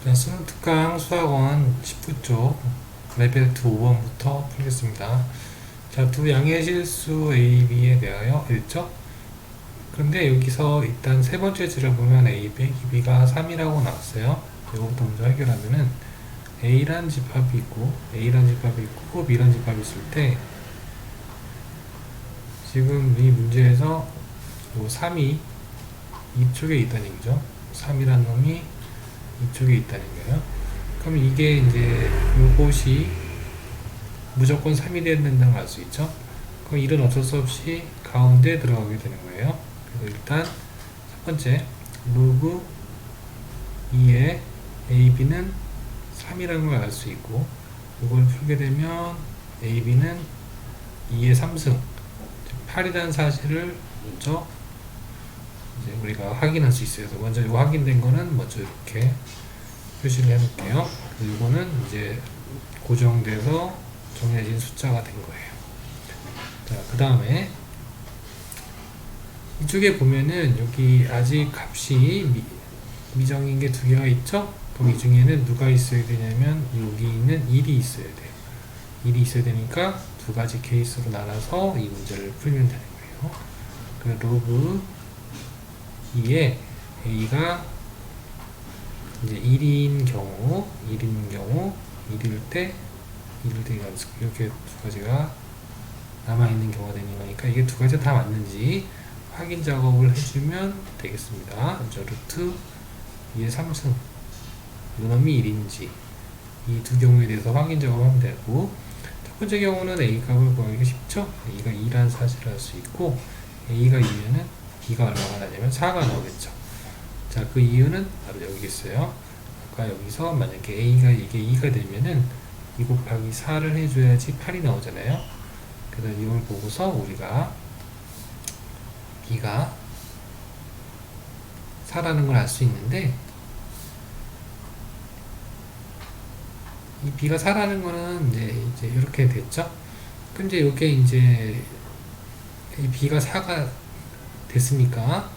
자, 수능 특강 수학원 19쪽 레벨 2 5번부터 풀겠습니다. 자, 두 양의 실수 A, B에 대하여 일적. 그런데 여기서 일단 세 번째 질을 보면 A 빼기 B가 3이라고 나왔어요. 이거부터 먼저 해결하면은 A란 집합이 있고 A란 집합이 있고 B란 집합이 있을 때 지금 이 문제에서 요 3이 이쪽에 있다는 얘기죠. 3이란 놈이 이쪽에 있다는 거예요. 그럼 이게 이제 요것이 무조건 3이 돼야 된다는 걸 알 수 있죠. 그럼 1은 어쩔 수 없이 가운데 들어가게 되는 거예요. 그래서 일단 첫 번째 로그 2의 AB는 3이라는 걸 알 수 있고, 이걸 풀게 되면 AB는 2의 3승 8이라는 사실을 먼저 이제 우리가 확인할 수 있어요. 그래서 먼저 이 확인된 거는 먼저 이렇게 표시를 해놓을게요. 이거는 이제 고정돼서 정해진 숫자가 된 거예요. 자, 그 다음에 이쪽에 보면은 여기 아직 값이 미정인 게 두 개가 있죠? 그럼 이 중에는 누가 있어야 되냐면 여기 있는 1이 있어야 돼요. 1이 있어야 되니까 두 가지 케이스로 나눠서 이 문제를 풀면 되는 거예요. 그 로그 2에 A가 이제 1인 경우 1일 때 이렇게 두 가지가 남아있는 경우가 되는 거니까 이게 두 가지 다 맞는지 확인 작업을 해주면 되겠습니다. 저 루트 2의 3승 이놈이 1인지 이 두 경우에 대해서 확인 작업하면 되고, 첫 번째 경우는 A 값을 구하기가 쉽죠. A가 2라는 사실을 알 수 있고, A가 2면은 B가 얼마가 나냐면 4가 나오겠죠. 자, 그 이유는 바로 여기 있어요. 아까 여기서 만약에 A가 이게 2가 되면은 2 곱하기 4를 해줘야지 8이 나오잖아요. 그래서 이걸 보고서 우리가 B가 4라는 걸 알 수 있는데, 이 B가 4라는 거는 이제 이렇게 됐죠. 그럼 이제 이게 이제 이 B가 4가 됐으니까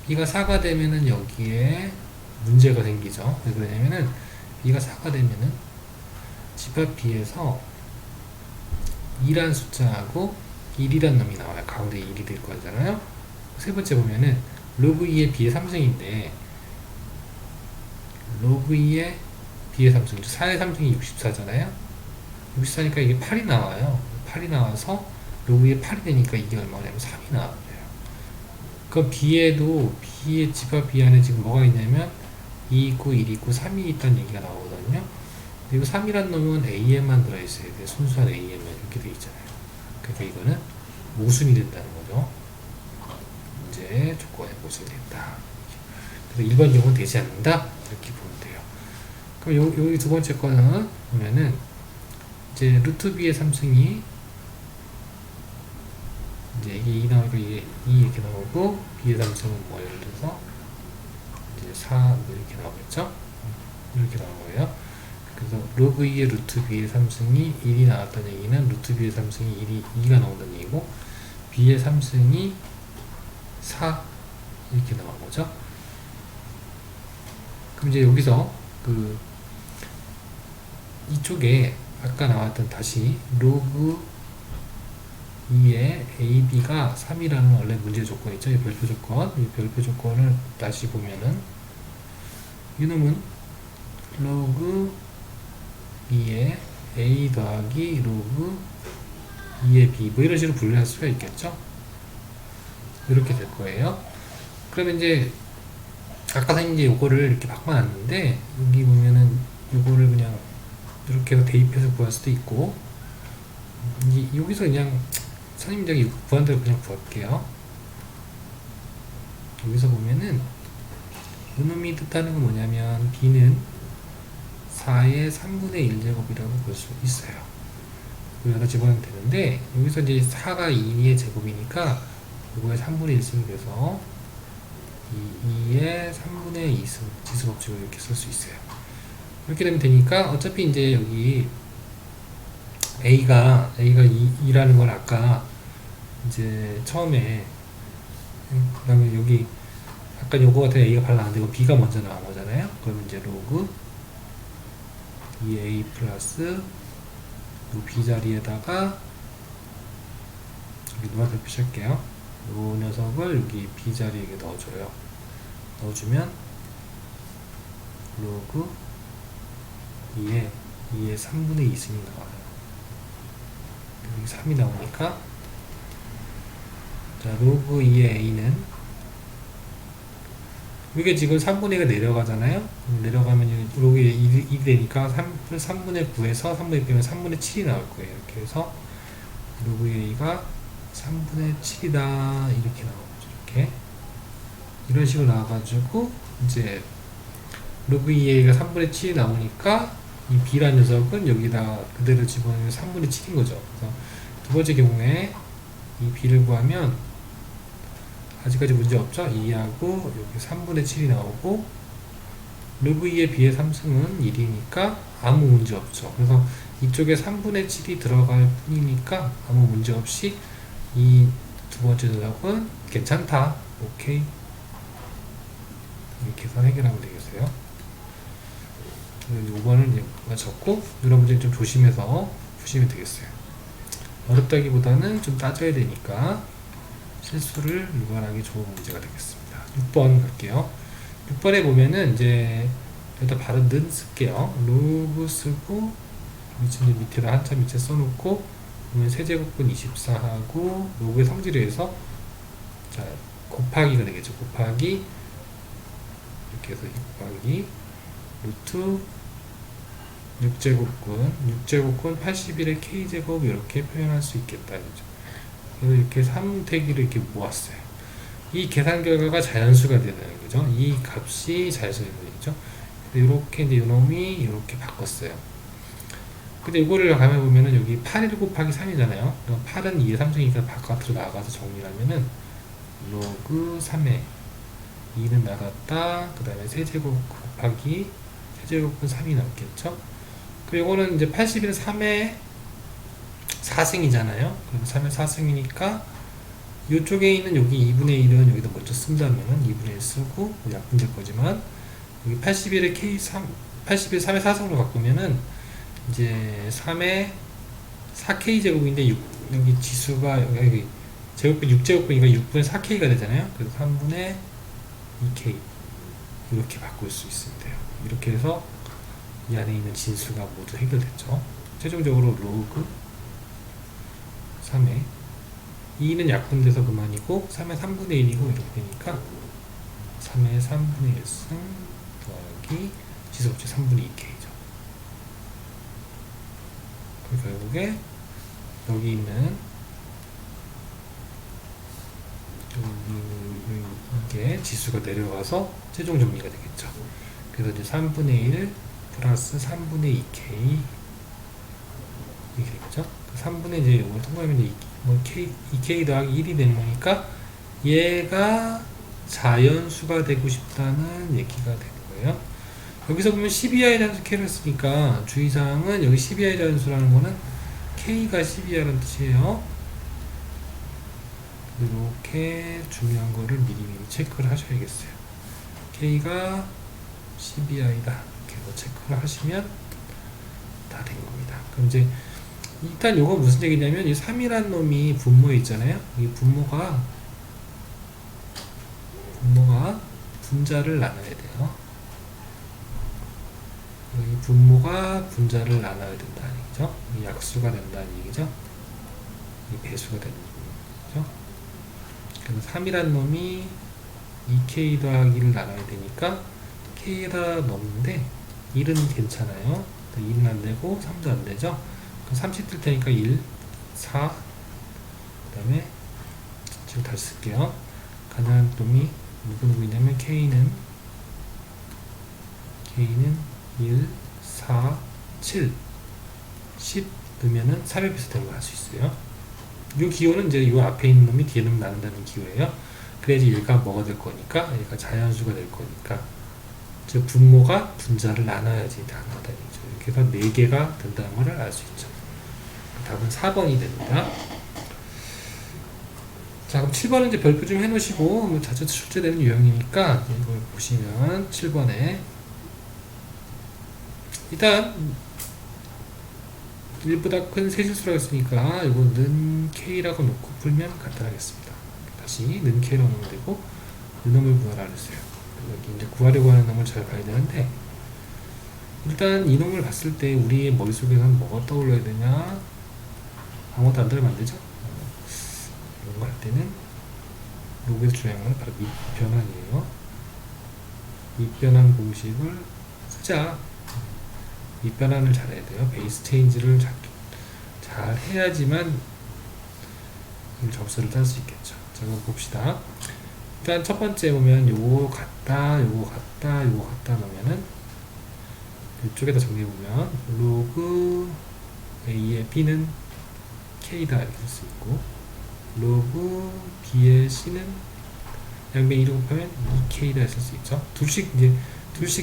B가 4가 되면은 여기에 문제가 생기죠. 왜 그러냐면은 B가 4가 되면은 집합 B에서 2란 숫자하고 1이란 놈이 나와요. 가운데 1이 될 거잖아요. 세 번째 보면은 로그 2의 B의 3승인데 로그 2의 B의 3승, 4의 3승이 64잖아요. 64니까 이게 8이 나와요. 8이 나와서 로그 2의 8이 되니까 이게 얼마냐면 3이 나와요. 그 B에도 B의 집합 B 안에 지금 뭐가 있냐면 2 있고 1 있고 3이 있다는 얘기가 나오거든요. 그리고 3이란 놈은 A에만 들어있어야 돼. 순수한 A에만 이렇게 돼 있잖아요. 그러니까 이거는 모순이 된다는 거죠. 문제 조건에 모순이 된다. 그래서 일반 경우는 되지 않는다. 이렇게 보면 돼요. 그럼 여기 두 번째 거는 보면은 이제 루트 B의 3승이 이제 이게 2 나오니까 이게 2 이렇게 나오고, B의 3승은 뭐 예를 들어서 이제 4 이렇게 나오겠죠? 이렇게 나온 거예요. 그래서 로그 2의 루트 B의 3승이 1이 나왔다는 얘기는 루트 B의 3승이 2가 나온다는 얘기고, B의 3승이 4 이렇게 나온 거죠. 그럼 이제 여기서 그 이쪽에 아까 나왔던 다시 로그 2의 AB가 3이라는 원래 문제 조건 있죠. 이 별표 조건. 이 별표 조건을 다시 보면은 이놈은 로그 2의 A 더하기 로그 2의 B 뭐 이런 식으로 분류할 수가 있겠죠. 이렇게 될 거예요. 그러면 이제 아까 이제 요거를 이렇게 바꿔놨는데 여기 보면은 요거를 그냥 이렇게 해서 대입해서 구할 수도 있고, 여기서 그냥 선생님들이 구한 대로 그냥 구할게요. 여기서 보면은 이놈이 뜻하는 건 뭐냐면 B는 4의 3분의 1제곱이라고 볼 수 있어요. 여기다 집어넣으면 되는데, 여기서 이제 4가 2의 제곱이니까 이거의 3분의 1승이 돼서 2의 3분의 2승 지수법칙을 이렇게 쓸 수 있어요. 이렇게 되면 되니까 어차피 이제 여기 A가 2라는 걸 아까 이제 처음에, 그 다음에 여기 아까 요거 같은 A가 발라 안 되고 B가 먼저 나온 거잖아요. 그러면 이제 로그 2a 플러스 요 b 자리에다가 여기 노란색 표시할게요. 요 녀석을 여기 b 자리에 넣어줘요. 넣어주면 로그 2에 3분의 2승이 나와요. 여기 3이 나오니까 자 로그 2의 a는 이게 지금 3분의 1가 내려가잖아요. 내려가면 로그 2이 되니까 3분의 9에서 3분의 1 빼면 3분의 7이 나올 거예요. 이렇게 해서 로그 a가 3분의 7이다 이렇게 나오죠. 이렇게 이런 식으로 나와가지고 이제 로그 2a가 3분의 7이 나오니까 이 b라는 녀석은 여기다 그대로 집어넣으면 3분의 7인 거죠. 그래서 두 번째 경우에 이 b를 구하면 아직까지 문제 없죠? 2하고 여기 3분의 7이 나오고 로그 2의 b의 3승은 1이니까 아무 문제 없죠. 그래서 이쪽에 3분의 7이 들어갈 뿐이니까 아무 문제 없이 이 두 번째 녀석은 괜찮다. 오케이. 이렇게 해서 해결하면 되겠어요. 5번은 이제 적고 이런 문제는 좀 조심해서 푸시면 되겠어요. 어렵다기보다는 좀 따져야 되니까 실수를 유발하기 좋은 문제가 되겠습니다. 6번 갈게요. 6번에 보면은 이제 여기다 바로 는 쓸게요. 로그 쓰고 밑에다 한참 밑에 써놓고 보면 세제곱근 24하고 로그의 성질에 의해서 자 곱하기가 되겠죠. 곱하기 이렇게 해서 곱하기 루트 6제곱근 81의 k제곱 이렇게 표현할 수 있겠다. 그죠? 그래서 이렇게 3대기를 이렇게 모았어요. 이 계산 결과가 자연수가 되는 거죠. 이 값이 자연수가 되는 거죠. 이렇게 이제 이놈이 이렇게 바꿨어요. 근데 이거를 가면 보면은 여기 81 곱하기 3이잖아요. 8은 2의 3승이니까 바깥으로 나가서 정리를 하면은 로그 3에 2는 나갔다. 그 다음에 세제곱 곱하기 세제곱은 3이 남겠죠. 그리고 이거는 이제 81은 3의 4승이잖아요. 그럼 3의 4승이니까 이쪽에 있는 여기 2분의 1은 여기다 먼저 쓴다면은 2분의 1 쓰고 약분될 거지만 여기 81의 K3 81 3의 4승으로 바꾸면은 이제 3의 4K 제곱인데 여기 지수가 여기 제곱분 6제곱분이니까 6분의 4K가 되잖아요. 그래서 3분의 2K 이렇게 바꿀 수 있으면 돼요. 이렇게 해서 이 안에 있는 진수가 모두 해결됐죠. 최종적으로 로그 3에 2는 약분돼서 그만이고 3의 3분의 1이고 이렇게 되니까 3의 3분의 1승 더하기 지수값이 3분의 2K죠. 결국에 여기 있는 이게 지수가 내려가서 최종 정리가 되겠죠. 그래서 이제 3분의 1 플러스 3분의 2K 이렇게 되겠죠. 3분의 이제 이걸 통과하면 이제 뭐 K 더하기 1이 되는 거니까 얘가 자연수가 되고 싶다는 얘기가 되는 거예요. 여기서 보면 12i 자연수 K를 쓰니까 주의사항은 여기 12i 자연수라는 거는 K가 12i라는 뜻이에요. 이렇게 중요한 거를 미리미리 체크를 하셔야겠어요. K가 12i다. 이렇게 해서 체크를 하시면 다 된 겁니다. 그럼 이제 일단 요거 무슨 얘기냐면 이 3이란 놈이 분모에 있잖아요. 이 분모가 분자를 나눠야 돼요. 이 분모가 분자를 나눠야 된다는 얘기죠. 이 약수가 된다는 얘기죠. 이 배수가 되는 얘기죠. 그래서 3이란 놈이 2k 더하기를 나눠야 되니까 k에다 넣는데 1은 괜찮아요. 2는 안 되고 3도 안 되죠. 30 뜰 테니까 1, 4, 그 다음에 지금 다시 쓸게요. 가능한 놈이 누구냐면 K는 1, 4, 7, 10 넣으면은 3의 비슷한 걸 할 수 있어요. 이 기호는 이제 이 앞에 있는 놈이 뒤에 놈 나눈다는 기호예요. 그래야지 얘가 뭐가 될 거니까, 얘가 자연수가 될 거니까. 즉, 분모가 분자를 나눠야지 나눠다 얘기죠. 이렇게 해서 4개가 된다는 걸 알 수 있죠. 답은 4번이 됩니다. 자, 그럼 7번은 이제 별표 좀 해놓으시고, 뭐 자주 출제되는 유형이니까 이걸 보시면 7번에 일단 1보다 큰 세 실수라고 했으니까 이거 는 K라고 놓고 풀면 간단하겠습니다. 다시 는 K로 넣으면 되고 이놈을 구하라 그랬어요. 여기 이제 구하려고 하는 놈을 잘 봐야 되는데 일단 이놈을 봤을 때 우리의 머릿속에서는 뭐가 떠올라야 되냐? 아무것도 안 들으면 안 되죠? 이런 거 할 때는 로그에서 중요한 건 바로 밑변환이에요. 밑변환 공식을 쓰자. 밑변환을 잘해야 돼요. 베이스 체인지를 잘 해야지만 점수를 딸 수 있겠죠. 자, 그럼 봅시다. 일단 첫 번째 보면 요거 같다, 요거 같다, 요거 같다 넣으면은 이쪽에다 정리해보면 로그 A의 B는 K다 이렇게 쓸 수 있고 로그 B의 C는 양변 2로 곱하면 2K다 쓸 수 있죠. 둘씩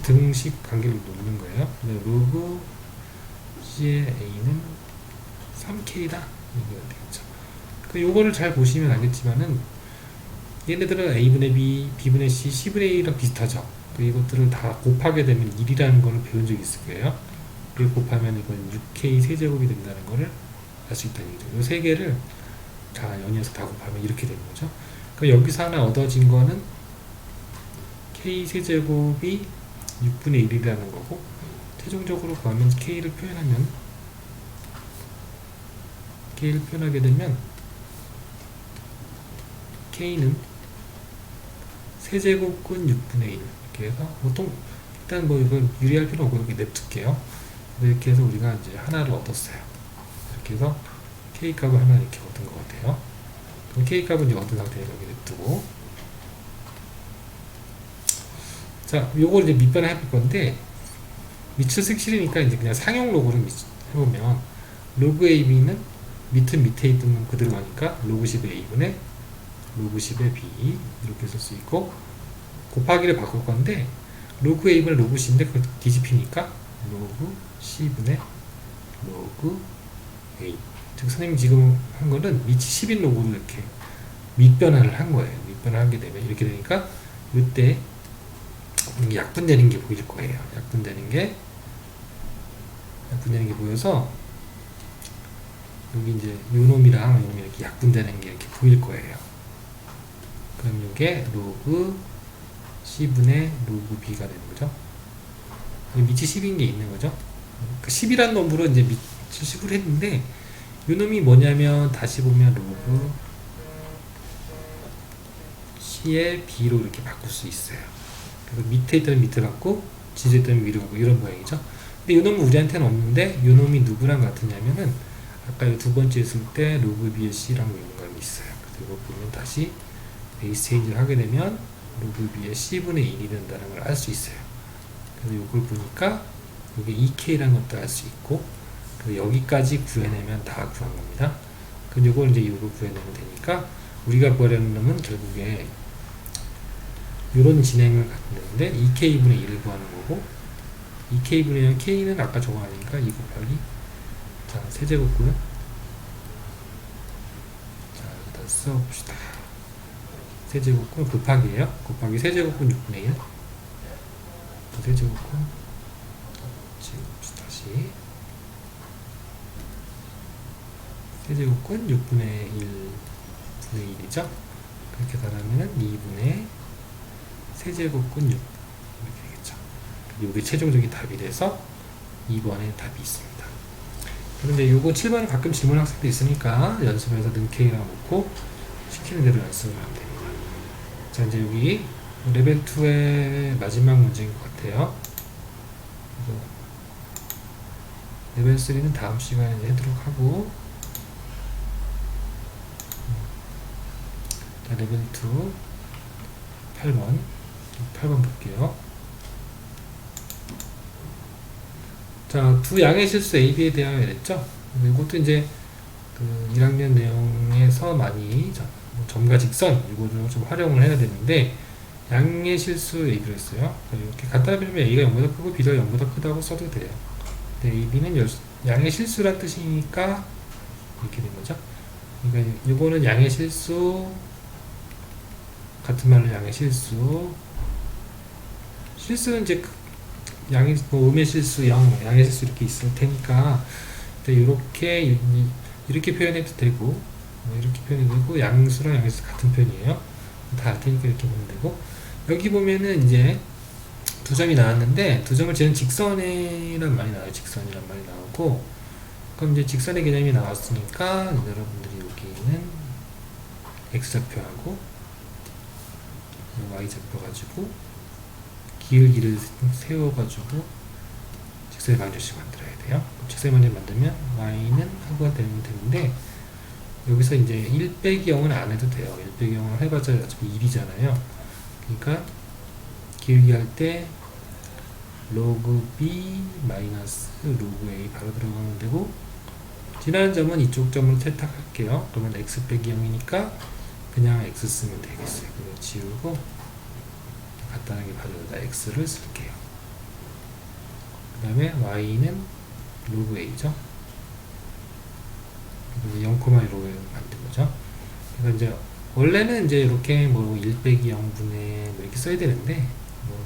등식 관계를 놓는 거예요. 로그 C의 A는 3K다 이게 되겠죠. 요거를 잘 보시면 알겠지만은 얘네들은 A분의 B, B분의 C, C분의 A랑 비슷하죠. 이것들을 다 곱하게 되면 1이라는 거를 배운 적이 있을 거예요. 그리고 곱하면 이건 6K 세제곱이 된다는 거를 알 수 있다는 얘기죠. 이 세 개를 다 연이어서 다 곱하면 이렇게 되는 거죠. 그러니까 여기서 하나 얻어진 거는 K 세제곱이 6분의 1이라는 거고 최종적으로 구하면 K를 표현하게 되면 K는 세제곱근 6분의 1 이렇게 해서 보통 일단 뭐 이걸 유리할 필요 없고 이렇게 냅둘게요. 이렇게 해서 우리가 이제 하나를 얻었어요. 이렇게 해서 K 값을 하나 이렇게 얻은 것 같아요. 그럼 K 값은 이제 얻은 상태에 여기 냅두고 자, 요걸 이제 밑변을 해볼 건데 밑을 쓰기 싫으니까 이제 그냥 상용 로그를 해보면 로그 AB는 밑은 밑에 있던 놈 그대로 가니까 로그 10의 A분의 로그 10의 B 이렇게 쓸 수 있고 곱하기를 바꿀 건데 로그 A분의 로그 C인데 그걸 뒤집히니까 로그 C분의 로그 A 즉 선생님이 지금 한 거는 밑이 10인 로그로 이렇게 밑변환을 한 거예요. 밑변환을 하게 되면 이렇게 되니까 이때 약분되는 게 보일 거예요. 약분되는 게 보여서 여기 이제 요 놈이랑 요 놈이 이렇게 약분되는 게 이렇게 보일 거예요. 그럼 이게 로그 C분의 로그 B가 되는 거죠. 밑이 10인 게 있는 거죠. 그 10이란 놈으로 이제 밑을 10으로 했는데 요 놈이 뭐냐면 다시 보면 로그 C의 B로 이렇게 바꿀 수 있어요. 그래서 밑에 있다면 밑에 갖고 지지에 있다면 위로 가고 이런 모양이죠. 근데 요 놈은 우리한테는 없는데 요 놈이 누구랑 같으냐면은 아까 이 두 번째 했을 때 로그 B의 C랑 연관이 있어요. 그래서 이거 보면 다시 베이스 체인지를 하게 되면 로그 B의 C분의 1이 된다는 걸 알 수 있어요. 그래서 이걸 보니까 이게 2K라는 것도 알 수 있고 그리고 여기까지 구해내면 다 구한 겁니다. 그럼 이걸 이제 이거 구해내면 되니까 우리가 구하려는 놈은 결국에 이런 진행을 갖는데 2K분의 1을 구하는 거고 2K분의 1 K는 아까 저거 아니니까 2 곱하기 자 세제곱근 자 여기다 써봅시다. 세제곱근 곱하기예요. 곱하기 세제곱근 6분의 1 세제곱근 지워봅시다. 다시 세제곱근 6분의 1분의 1이죠. 그렇게 달하면 2분의 세제곱근 6 이렇게 되겠죠. 이게 최종적인 답이 돼서 2번에 답이 있습니다. 그런데 이거 7번은 가끔 질문 학생도 있으니까 연습해서 는 K라고 놓고 시키는 대로 연습을 하면 됩니다. 자 이제 여기 레벨 2의 마지막 문제인 것 같아요. 그래서 레벨 3는 다음 시간에 하도록 하고 자, 레벨 2 8번 볼게요. 자, 두 양의 실수 AB에 대하여 이랬죠? 이것도 이제 그 1학년 내용에서 많이 점과 직선 이거를 좀 활용을 해야 되는데 양의 실수 AB로 했어요. 이렇게 간단하게 보면 A가 0보다 크고 B가 0보다 크다고 써도 돼요. 근데 AB는 양의 실수란 뜻이니까 이렇게 된 거죠. 그러니까 이거는 양의 실수 같은 말로 양의 실수는 이제 양의 뭐 음의 실수 0, 양의 실수 이렇게 있을 테니까 이렇게 표현해도 되고 이렇게 표현해도 되고 양수랑 양수 같은 편이에요. 다 알 테니까 이렇게 보면 되고 여기 보면은 이제 두 점이 나왔는데 두 점을 지는 직선이란 말이 나와요. 직선이란 말이 나오고 그럼 이제 직선의 개념이 나왔으니까 여러분들이 여기는 x좌표하고 y좌표 가지고 기울기를 세워가지고 직선의 방정식 만들어야 돼요. 직선의 방정식 만들면 y는 하구가 되면 되는데 여기서 이제 1 빼기 0은 안 해도 돼요. 1 빼기 0을 해봤자 어차피 1이잖아요. 그러니까 기울기 할 때 로그 b 마이너스 로그 a 바로 들어가면 되고 지나는 점은 이쪽 점으로 세탁할게요. 그러면 x 빼기 0이니까 그냥 x 쓰면 되겠어요. 그거 지우고 간단하게 봐줘다 x를 쓸게요. 그 다음에 y는 로그 a죠. 0,1로 만든 거죠. 그러니까 이제 원래는 이제 이렇게 뭐 1 빼기 0분의 뭐 이렇게 써야 되는데 뭐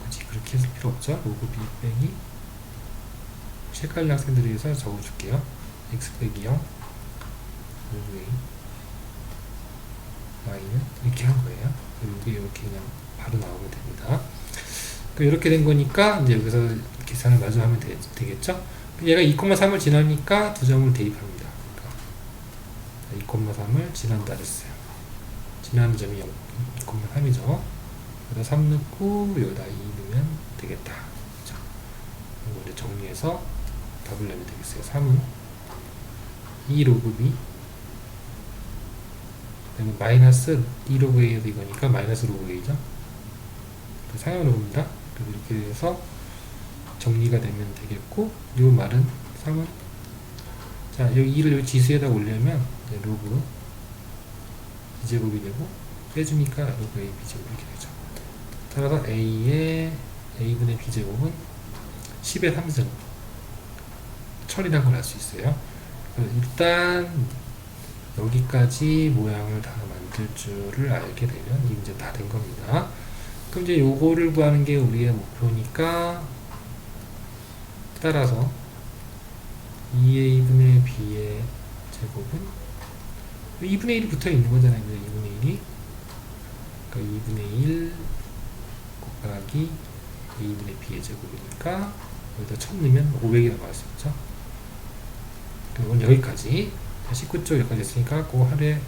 굳이 그렇게 해줄 필요 없죠. 로그 b 빼기 헷갈리는 학생들을 위해서 적어줄게요. x 빼기 0 로그 a y는 이렇게 한 거예요. 이게 이렇게 그냥 바로 나오면 됩니다. 이렇게 된 거니까 이제 여기서 계산을 마저 하면 되겠죠. 얘가 2,3을 지나니까 두 점을 대입합니다. 그러니까 2,3을 지난다 그랬어요. 지나는 점이 2,3이죠. 여기다 3 넣고 여기다 2 넣으면 되겠다. 그죠? 이거 이제 정리해서 답을 내면 되겠어요. 3은 2 로그 b 그다음에 마이너스 2 로그 a도 이거니까 마이너스 로그 a죠. 상향으로 봅니다. 그래서 이렇게 해서 정리가 되면 되겠고 이 말은 3은 자 여기 2를 여기 지수에다 올리면 로그 b제곱이 되고 빼주니까 로그 a b제곱 이렇게 되죠. 따라서 a의 a분의 b제곱은 10의 3승 처리란 걸 알 수 있어요. 일단 여기까지 모양을 다 만들 줄을 알게 되면 이제 다 된 겁니다. 그럼 이제 요거를 구하는 게 우리의 목표니까 따라서 2a분의 b의 제곱은 2분의 1이 붙어 있는 거잖아요. 2분의 1이 그러니까 2분의 1 곱하기 a분의 b의 제곱이니까 여기다 1000 넣으면 500이 나올 수 있죠. 그럼 여기까지 19쪽 여기까지 했으니까 그 하루에